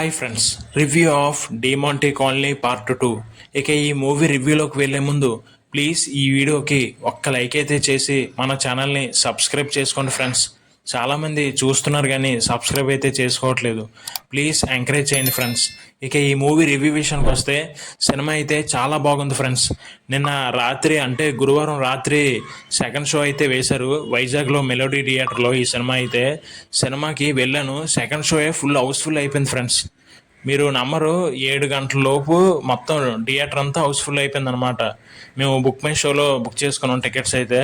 Hi friends, review of Demonte colony part 2. ఇక ఈ movie రివ్యూలోకి వెళ్ళే ముందు ప్లీజ్ ఈ వీడియోకి ఒక్క లైక్ అయితే చేసి మన ఛానల్ని సబ్స్క్రైబ్ చేసుకోండి ఫ్రెండ్స్. చాలామంది చూస్తున్నారు కానీ సబ్స్క్రైబ్ అయితే చేసుకోవట్లేదు. ప్లీజ్ ఎంకరేజ్ చేయండి ఫ్రెండ్స్. ఇక ఈ మూవీ రివ్యూ విషయానికి వస్తే సినిమా అయితే చాలా బాగుంది ఫ్రెండ్స్. నిన్న రాత్రి అంటే గురువారం రాత్రి సెకండ్ షో అయితే వేశారు వైజాగ్లో మెలోడీ థియేటర్లో. ఈ సినిమాకి వెళ్ళాను. సెకండ్ షో ఫుల్ హౌస్ఫుల్ అయిపోయింది ఫ్రెండ్స్. మీరు నమ్మరు, 7 గంటల లోపు మొత్తం థియేటర్ అంతా హౌస్ఫుల్ అయిపోయింది అనమాట. మేము బుక్ మై షోలో బుక్ చేసుకున్నాం టికెట్స్ అయితే.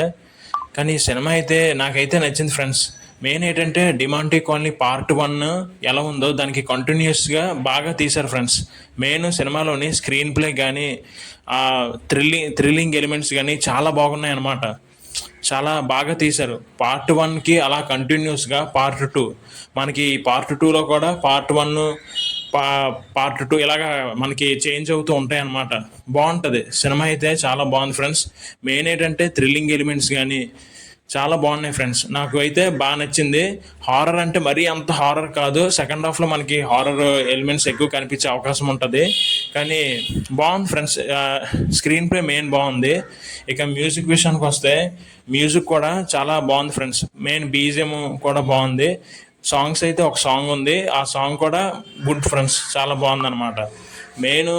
కానీ ఈ సినిమా అయితే నాకైతే నచ్చింది ఫ్రెండ్స్. మెయిన్ ఏంటంటే డిమాంటీ కాలనీ పార్ట్ 1 ఎలా ఉందో దానికి కంటిన్యూస్గా బాగా తీశారు ఫ్రెండ్స్. మెయిన్ సినిమాలోని స్క్రీన్ ప్లే కానీ థ్రిల్లింగ్ ఎలిమెంట్స్ కానీ చాలా బాగున్నాయి అన్నమాట. చాలా బాగా తీశారు. పార్ట్ 1కి అలా కంటిన్యూస్గా పార్ట్ 2, మనకి పార్ట్ 2లో కూడా పార్ట్ 1 పార్ట్ 2 ఇలాగా మనకి చేంజ్ అవుతూ ఉంటాయి అన్నమాట. బాగుంటుంది సినిమా అయితే, చాలా బాగుంది ఫ్రెండ్స్. మెయిన్ ఏంటంటే థ్రిల్లింగ్ ఎలిమెంట్స్ కానీ చాలా బాగున్నాయి ఫ్రెండ్స్. నాకు అయితే బాగా నచ్చింది. హారర్ అంటే మరీ అంత హారర్ కాదు, సెకండ్ హాఫ్లో మనకి హారర్ ఎలిమెంట్స్ ఎక్కువ కనిపించే అవకాశం ఉంటుంది. కానీ బాగుంది ఫ్రెండ్స్. స్క్రీన్ ప్లే మెయిన్ బాగుంది. ఇక మ్యూజిక్ విషయానికి వస్తే మ్యూజిక్ కూడా చాలా బాగుంది ఫ్రెండ్స్. మెయిన్ బీజిఎం కూడా బాగుంది. సాంగ్స్ అయితే ఒక సాంగ్ ఉంది, ఆ సాంగ్ కూడా గుడ్ ఫ్రెండ్స్, చాలా బాగుందన్నమాట. మెయిన్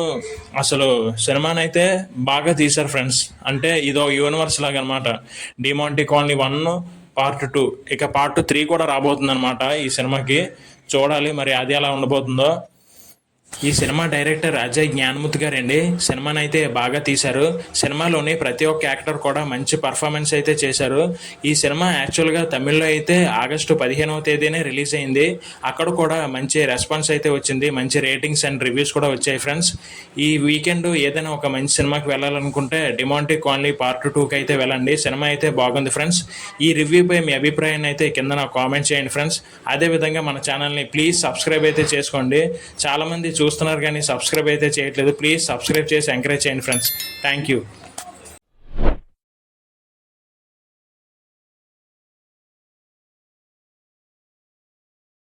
అసలు సినిమాని అయితే బాగా తీశారు ఫ్రెండ్స్. అంటే ఇదో యూనివర్స్ లాగా అనమాట. డిమాంటీ కాలనీ 1 పార్ట్ 2, ఇక పార్ట్ 3 కూడా రాబోతుంది అనమాట ఈ సినిమాకి. చూడాలి మరి అది ఎలా ఉండబోతుందో. ఈ సినిమా డైరెక్టర్ అజయ్ జ్ఞానముత్ గారండి. సినిమాని అయితే బాగా తీశారు. సినిమాలోని ప్రతి ఒక్క యాక్టర్ కూడా మంచి పర్ఫార్మెన్స్ అయితే చేశారు. ఈ సినిమా యాక్చువల్గా తమిళ్లో అయితే ఆగస్టు 15వ తేదీనే రిలీజ్ అయింది. అక్కడ కూడా మంచి రెస్పాన్స్ అయితే వచ్చింది, మంచి రేటింగ్స్ అండ్ రివ్యూస్ కూడా వచ్చాయి ఫ్రెండ్స్. ఈ వీకెండ్ ఏదైనా ఒక మంచి సినిమాకి వెళ్ళాలనుకుంటే డిమాంటీ కాలనీ పార్ట్ 2కి అయితే వెళ్ళండి. సినిమా అయితే బాగుంది ఫ్రెండ్స్. ఈ రివ్యూపై మీ అభిప్రాయాన్ని అయితే కింద నాకు కామెంట్ చేయండి ఫ్రెండ్స్. అదేవిధంగా మన ఛానల్ని ప్లీజ్ సబ్స్క్రైబ్ అయితే చేసుకోండి. చాలామంది చూస్తున్నారు కానీ సబ్స్క్రైబ్ అయితే చేయట్లేదు. ప్లీజ్ సబ్స్క్రైబ్ చేసి ఎంకరేజ్ చేయండి ఫ్రెండ్స్. Thank you.